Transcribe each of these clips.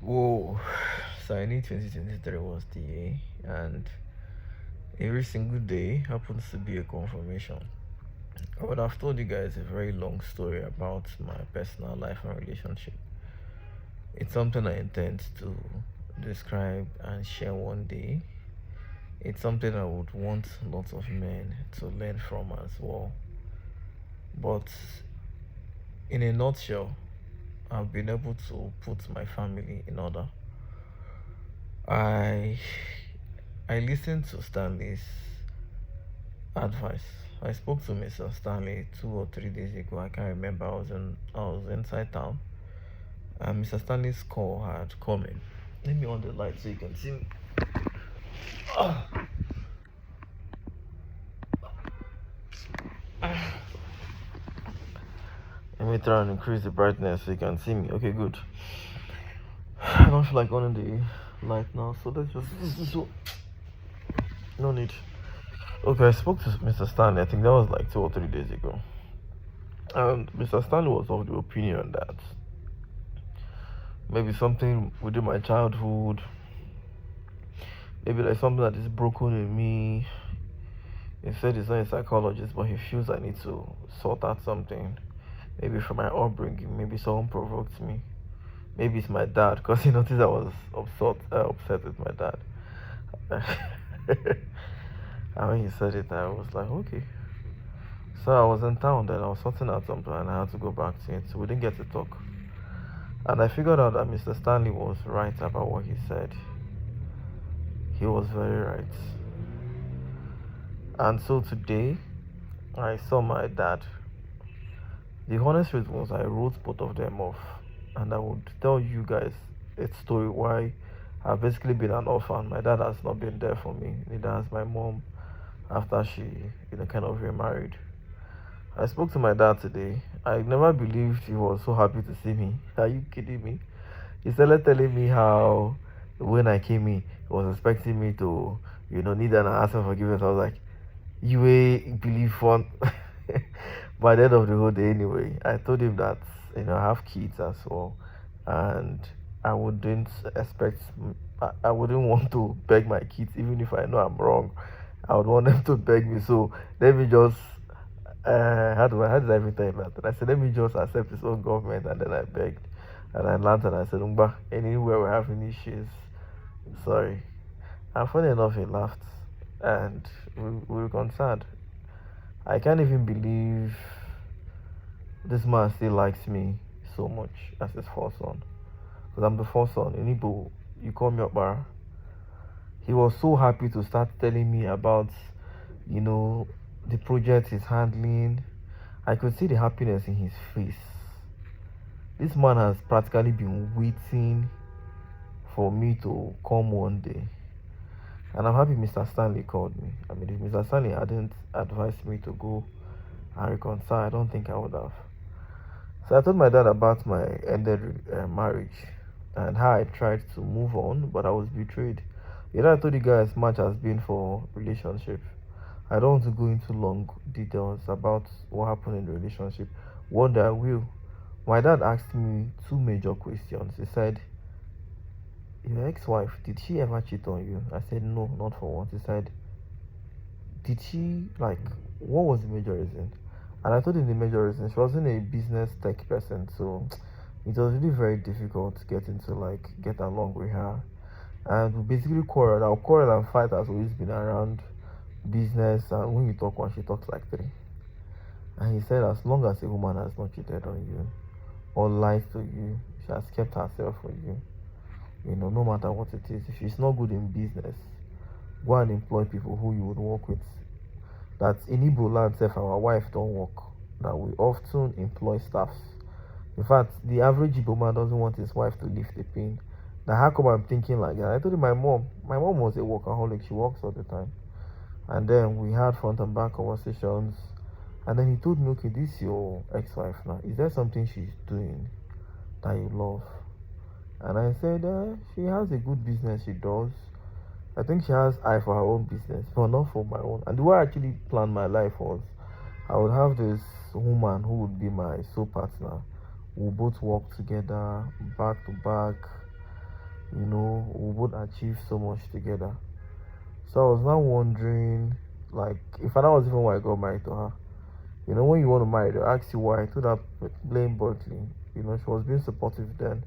Whoa. So I knew 2023 was the year, and every single day happens to be a confirmation. I would have told you guys a very long story about my personal life and relationship. It's something I intend to describe and share one day. It's something I would want lots of men to learn from as well. But in a nutshell, I've been able to put my family in order. I I listened to Stanley's advice. I spoke to Mr. Stanley 2 or 3 days ago. I can't remember. I was inside town, and Mr. Stanley's call had come in. Let me on the light so you can see me. Ah, ah. Let me try and increase the brightness so you can see me. Okay, good. I don't feel like on the light now, so let's just no need. Okay, I spoke to Mr. Stanley. I think that was like 2 or 3 days ago, and Mr. Stanley was of the opinion that maybe something within my childhood, maybe there's something that is broken in me. He said he's not a psychologist, but he feels I need to sort out something. Maybe from my upbringing, maybe someone provoked me. Maybe it's my dad, because he noticed I was upset with my dad. And when he said it, I was like, okay. So I was in town then, I was sorting out something, and I had to go back to it. So we didn't get to talk. And I figured out that Mr. Stanley was right about what he said. He was very right. And so today, I saw my dad. The honest truth was, I wrote both of them off. And I would tell you guys a story why I've basically been an orphan. My dad has not been there for me, neither has my mom after she, kind of remarried. I spoke to my dad today. I never believed he was so happy to see me. Are you kidding me? He started telling me how when I came in, he was expecting me to, kneel down and ask for forgiveness. I was like, you will believe one. By the end of the whole day, anyway, I told him that I have kids as well, and I wouldn't expect, I wouldn't want to beg my kids, even if I know I'm wrong. I would want them to beg me. So let me just, how did I even tell him that? And I said, let me just accept his own government, and then I begged, and I landed, and I said, Umba, anywhere we're having issues, sorry. And funny enough, he laughed, and we were concerned. I can't even believe this man still likes me so much as his first son. Because I'm the first son. In Igbo, you call me Okbara. He was so happy to start telling me about, the project he's handling. I could see the happiness in his face. This man has practically been waiting for me to come one day. And I'm happy Mr. Stanley called me. I mean, if Mr. Stanley hadn't advised me to go and reconcile, I don't think I would have. So I told my dad about my ended marriage and how I tried to move on, but I was betrayed. I told you guys much has been for relationship. I don't want to go into long details about what happened in the relationship. One day I will. My dad asked me two major questions. He said, your ex-wife, did she ever cheat on you? I said, no, not for once. He said, did she, what was the major reason? And I told him the major reason. She wasn't a business tech person, so it was really very difficult getting to get along with her. And we basically quarreled. Our quarrel and fight has always been around business, and when you talk one, she talks like three. And he said, as long as a woman has not cheated on you or lied to you, she has kept herself for you. No matter what it is, if she's not good in business, go and employ people who you would work with. That in Igbo land, if our wife don't work, that we often employ staffs. In fact, the average Igbo man doesn't want his wife to lift the pain. Now, how come I'm thinking like that? I told you my mom was a workaholic. She works all the time. And then we had front and back conversations. And then he told me, okay, this is your ex-wife now. Is there something she's doing that you love? And I said, she has a good business she does. I think she has eye for her own business, but not for my own. And the way I actually planned my life was, I would have this woman who would be my soul partner. We'll both work together, back to back. we would achieve so much together. So I was now wondering, like, if that was even why I got married to her. When you want to marry, they'll ask you why. I told her blame Berkeley. She was being supportive then.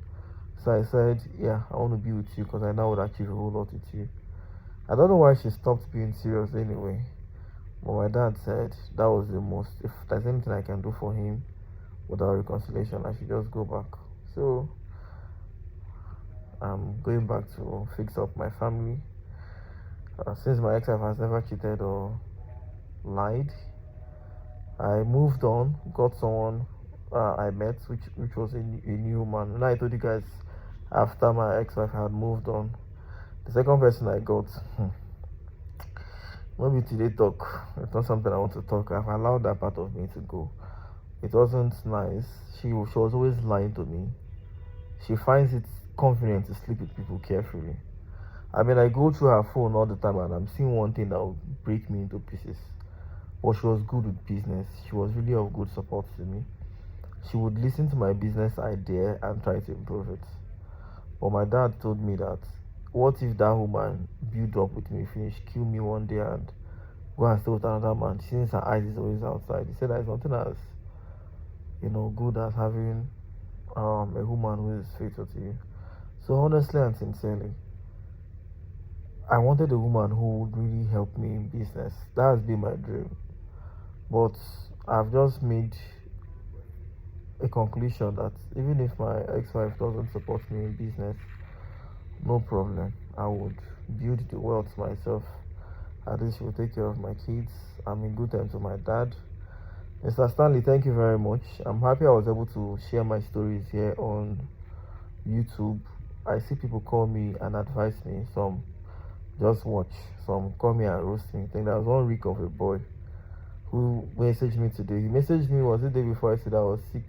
So I said, yeah, I want to be with you because I know I would achieve a whole lot with you. I don't know why she stopped being serious anyway. But my dad said that was the most, if there's anything I can do for him without reconciliation, I should just go back. So I'm going back to fix up my family. Since my ex-wife has never cheated or lied, I moved on, got someone I met, which was a new man. And I told you guys after my ex-wife had moved on, the second person I got, maybe today talk. It's not something I want to talk. I've allowed that part of me to go. It wasn't nice. She was always lying to me. She finds it convenient to sleep with people carefully. I mean, I go through her phone all the time and I'm seeing one thing that will break me into pieces. But she was good with business. She was really of good support to me. She would listen to my business idea and try to improve it. But my dad told me that, what if that woman build up with me, finish, kill me one day and go and stay with another man since her eyes is always outside? He said there's nothing as, good as having a woman who is faithful to you. So honestly and sincerely, I wanted a woman who would really help me in business. That has been my dream. But I've just made a conclusion that even if my ex-wife doesn't support me in business, no problem. I would build the wealth myself. At least she will take care of my kids. I'm in good terms with my dad. Mr. Stanley, thank you very much. I'm happy I was able to share my stories here on YouTube. I see people call me and advise me. Some just watch. Some call me and roast me. I think there was one week of a boy who messaged me today. He messaged me, was the day before I said I was sick.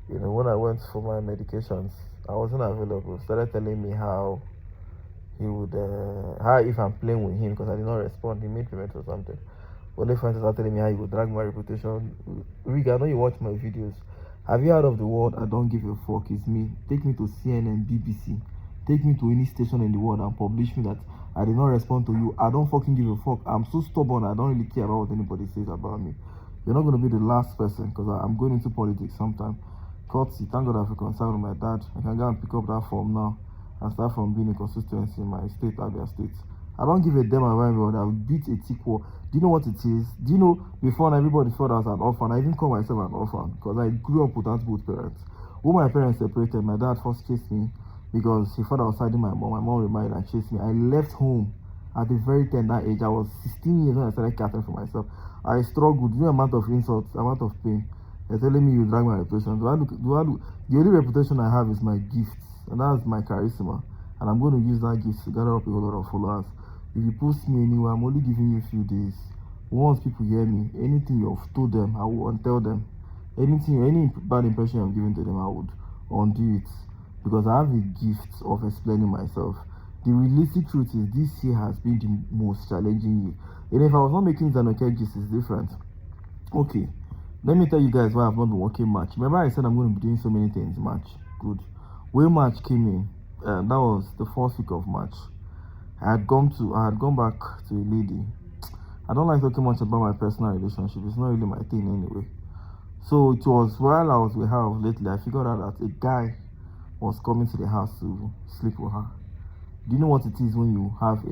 When I went for my medications, I wasn't available. Started telling me how he would, how if I'm playing with him because I did not respond, he made payment or something. Only friends started telling me how he would drag my reputation. Rick, I know you watch my videos. Have you heard of the word I don't give a fuck? It's me. Take me to CNN, BBC. Take me to any station in the world and publish me that I did not respond to you. I don't fucking give a fuck. I'm so stubborn. I don't really care about what anybody says about me. You're not going to be the last person because I'm going into politics sometime. Courtesy, thank God I've reconciled with my dad. I can go and pick up that form now and start from being a consistency in my state, Abia State. I don't give a damn about everyone. I've beat a tick war. Do you know what it is? Do you know before everybody thought I was an orphan? I even call myself an orphan because I grew up without both parents. When my parents separated, my dad first chased me because he thought I was hiding my mom. My mom remarried and chased me. I left home at a very tender age. I was 16 years when I started catering for myself. I struggled. The amount of insults, amount of pain. They're telling me you drag my reputation. The only reputation I have is my gifts, and that's my charisma. And I'm going to use that gift to gather up a whole lot of followers. If you post me anywhere, I'm only giving you a few days. Once people hear me, anything you've told them, I will untell them. Any bad impression I've given to them, I would undo it. Because I have a gift of explaining myself. The realistic truth is this year has been the most challenging year. And if I was not making dannyokec, it's different. Okay, let me tell you guys why I've not been working much. Remember I said I'm going to be doing so many things. March, good. When March came in, that was the first week of March. I had gone back to a lady. I don't like talking much about my personal relationship. It's not really my thing anyway. So it was while I was with her lately, I figured out that a guy was coming to the house to sleep with her. Do you know what it is when you have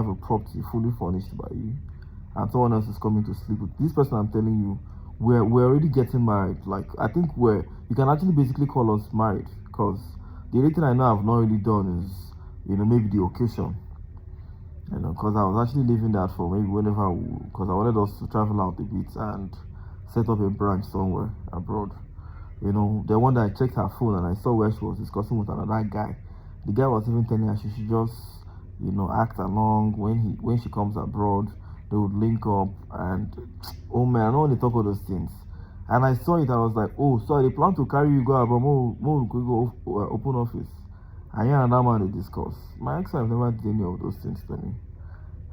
a property fully furnished by you and someone else is coming to sleep with this person? I'm telling you, we're already getting married. Like, I think you can actually basically call us married because the only thing I know I've not really done is maybe the occasion, because I was actually leaving that for maybe whenever, because I wanted us to travel out a bit and set up a branch somewhere abroad. The one that I checked her phone and I saw where she was discussing with another guy. The guy was even telling her she should just, act along. When she comes abroad, they would link up. And oh man, I don't want to talk all those things. And I saw it, I was like, oh, so they plan to carry you go abroad, more could go open office. And yeah, and that man they discuss. My ex-wife never did any of those things to me.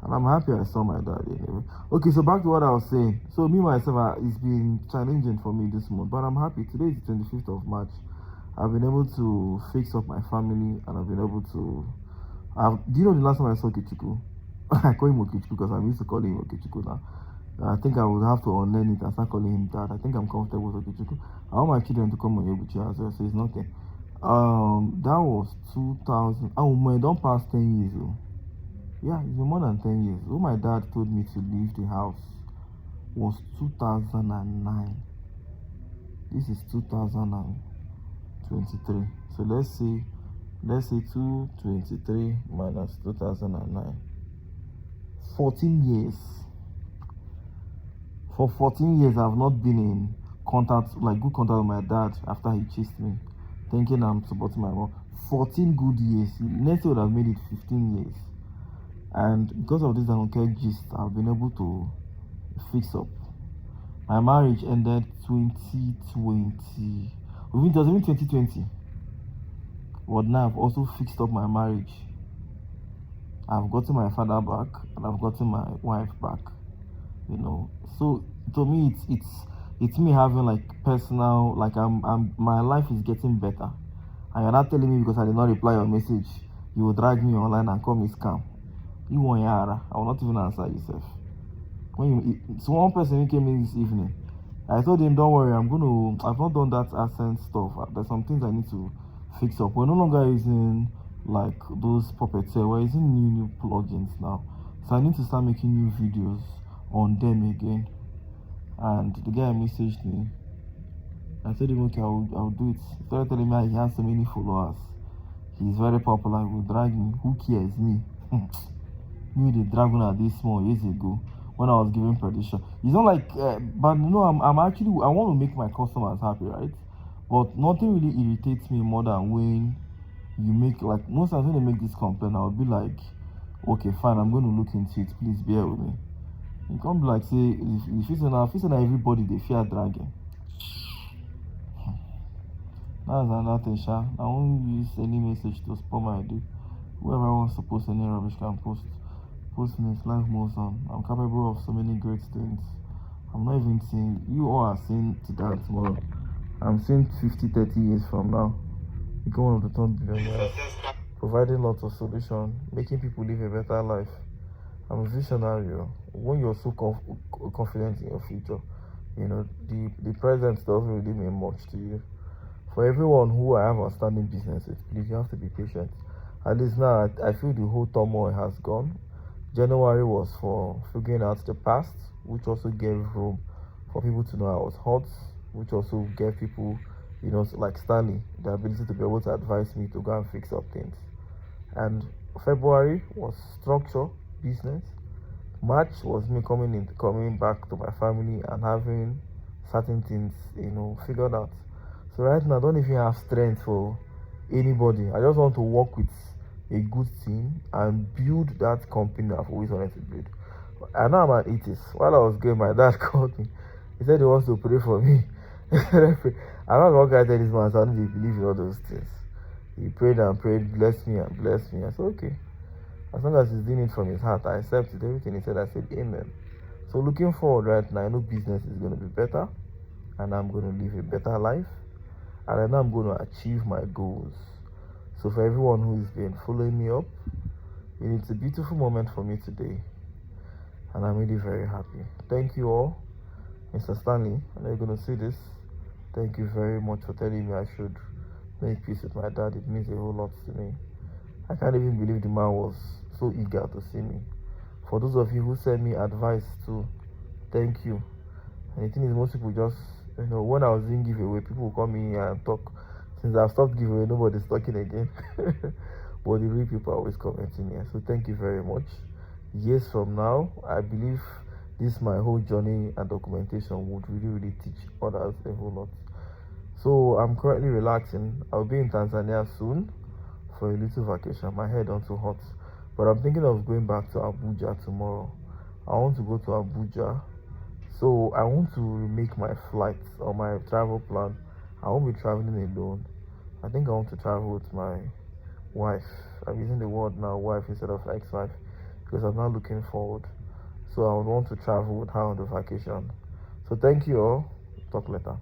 And I'm happy I saw my dad anyway. Okay, so back to what I was saying. So me myself, it's been challenging for me this month, but I'm happy. Today is the 25th of March. I've been able to fix up my family, and I've been able to. Do you know the last time I saw Kichiku? I call him Okichiku because I'm used to calling him Okichiku now. I think I would have to unlearn it and start calling him dad. I think I'm comfortable with Okichiku. I want my children to come on Yoguchi as well, so it's nothing. That was 2000. Oh, my, don't pass 10 years. Oh. Yeah, it's been more than 10 years. When my dad told me to leave the house was 2009. This is 2023. So let's say 223 minus 2009. 14 years. For 14 years, I've not been in contact, like good contact with my dad after he chased me, thinking I'm supporting my mom. 14 good years. Next year would have made it 15 years. And because of this dannyokec gist, I've been able to fix up. My marriage ended 2020. It was even 2020. But now I've also fixed up my marriage. I've gotten my father back and I've gotten my wife back. You know, so to me it's me having like personal, like my life is getting better. And you're not telling me because I did not reply your message, you will drag me online and call me scam. You want yara, I will not even answer yourself. So one person who came in this evening, I told him, don't worry, I've not done that accent stuff. There's some things I need to fix up. We're no longer using like those puppeteer, we're using new plugins now. So I need to start making new videos on them again. And the guy messaged me. I told him, okay, I'll do it. He started telling me he has so many followers. He's very popular, he will drag me. Who cares? Me. Me, the dragon at this small years ago when I was giving prediction. It's not like, but you know, I'm actually, I want to make my customers happy, right? But nothing really irritates me more than when you make, like, most times when they make this complaint, I'll be like, okay, fine, I'm going to look into it. Please bear with me. You can't be like, say, if it's not everybody, they fear dragging. That's another thing, Sha. I won't use any message to spam my day. Whoever wants to post any rubbish can post. Posting it, life moves on. I'm capable of so many great things. I'm not even seeing, you all are seeing to that tomorrow. I'm seeing 50, 30 years from now. Become one of the top billionaires. Providing lots of solutions, making people live a better life. I'm a visionary. When you're so confident in your future, you know, the present doesn't really mean much to you. For everyone who I have outstanding business with, please, you have to be patient. At least now, I feel the whole turmoil has gone. January was for figuring out the past, which also gave room for people to know I was hot, which also gave people, you know, like Stanley, the ability to be able to advise me to go and fix up things. And February was structure, business. March was me coming back to my family and having certain things, you know, figured out. So right now, I don't even have strength for anybody. I just want to work with a good team and build that company I've always wanted to build. I know I'm an atheist. While I was going, my dad called me. He said he wants to pray for me. I'm not going to tell this man, so I don't believe in all those things. He prayed and prayed, bless me and bless me. I said, okay. As long as he's doing it from his heart, I accepted everything he said. I said, amen. So looking forward right now, I know business is going to be better, and I'm going to live a better life, and I know I'm going to achieve my goals. So for everyone who has been following me up, it's a beautiful moment for me today, and I'm really very happy. Thank you all. Mr. Stanley, I know you're going to see this. Thank you very much for telling me I should make peace with my dad. It means a whole lot to me. I can't even believe the man was so eager to see me. For those of you who sent me advice too, thank you. And the thing is, most people just, you know, when I was doing giveaway, people will come in here and talk. Since I've stopped giveaway, nobody's talking again. But the real people are always commenting here. So thank you very much. Years from now, I believe this my whole journey and documentation would really teach others a whole lot. So I'm currently relaxing. I'll be in Tanzania soon for a little vacation. My head not too hot, but I'm thinking of going back to Abuja tomorrow. I want to go to Abuja, so I want to make my flights or my travel plan. I won't be traveling alone. I think I want to travel with my wife. I'm using the word now wife instead of ex-wife because I'm not looking forward. So I would want to travel with her on the vacation. So thank you all. Talk later.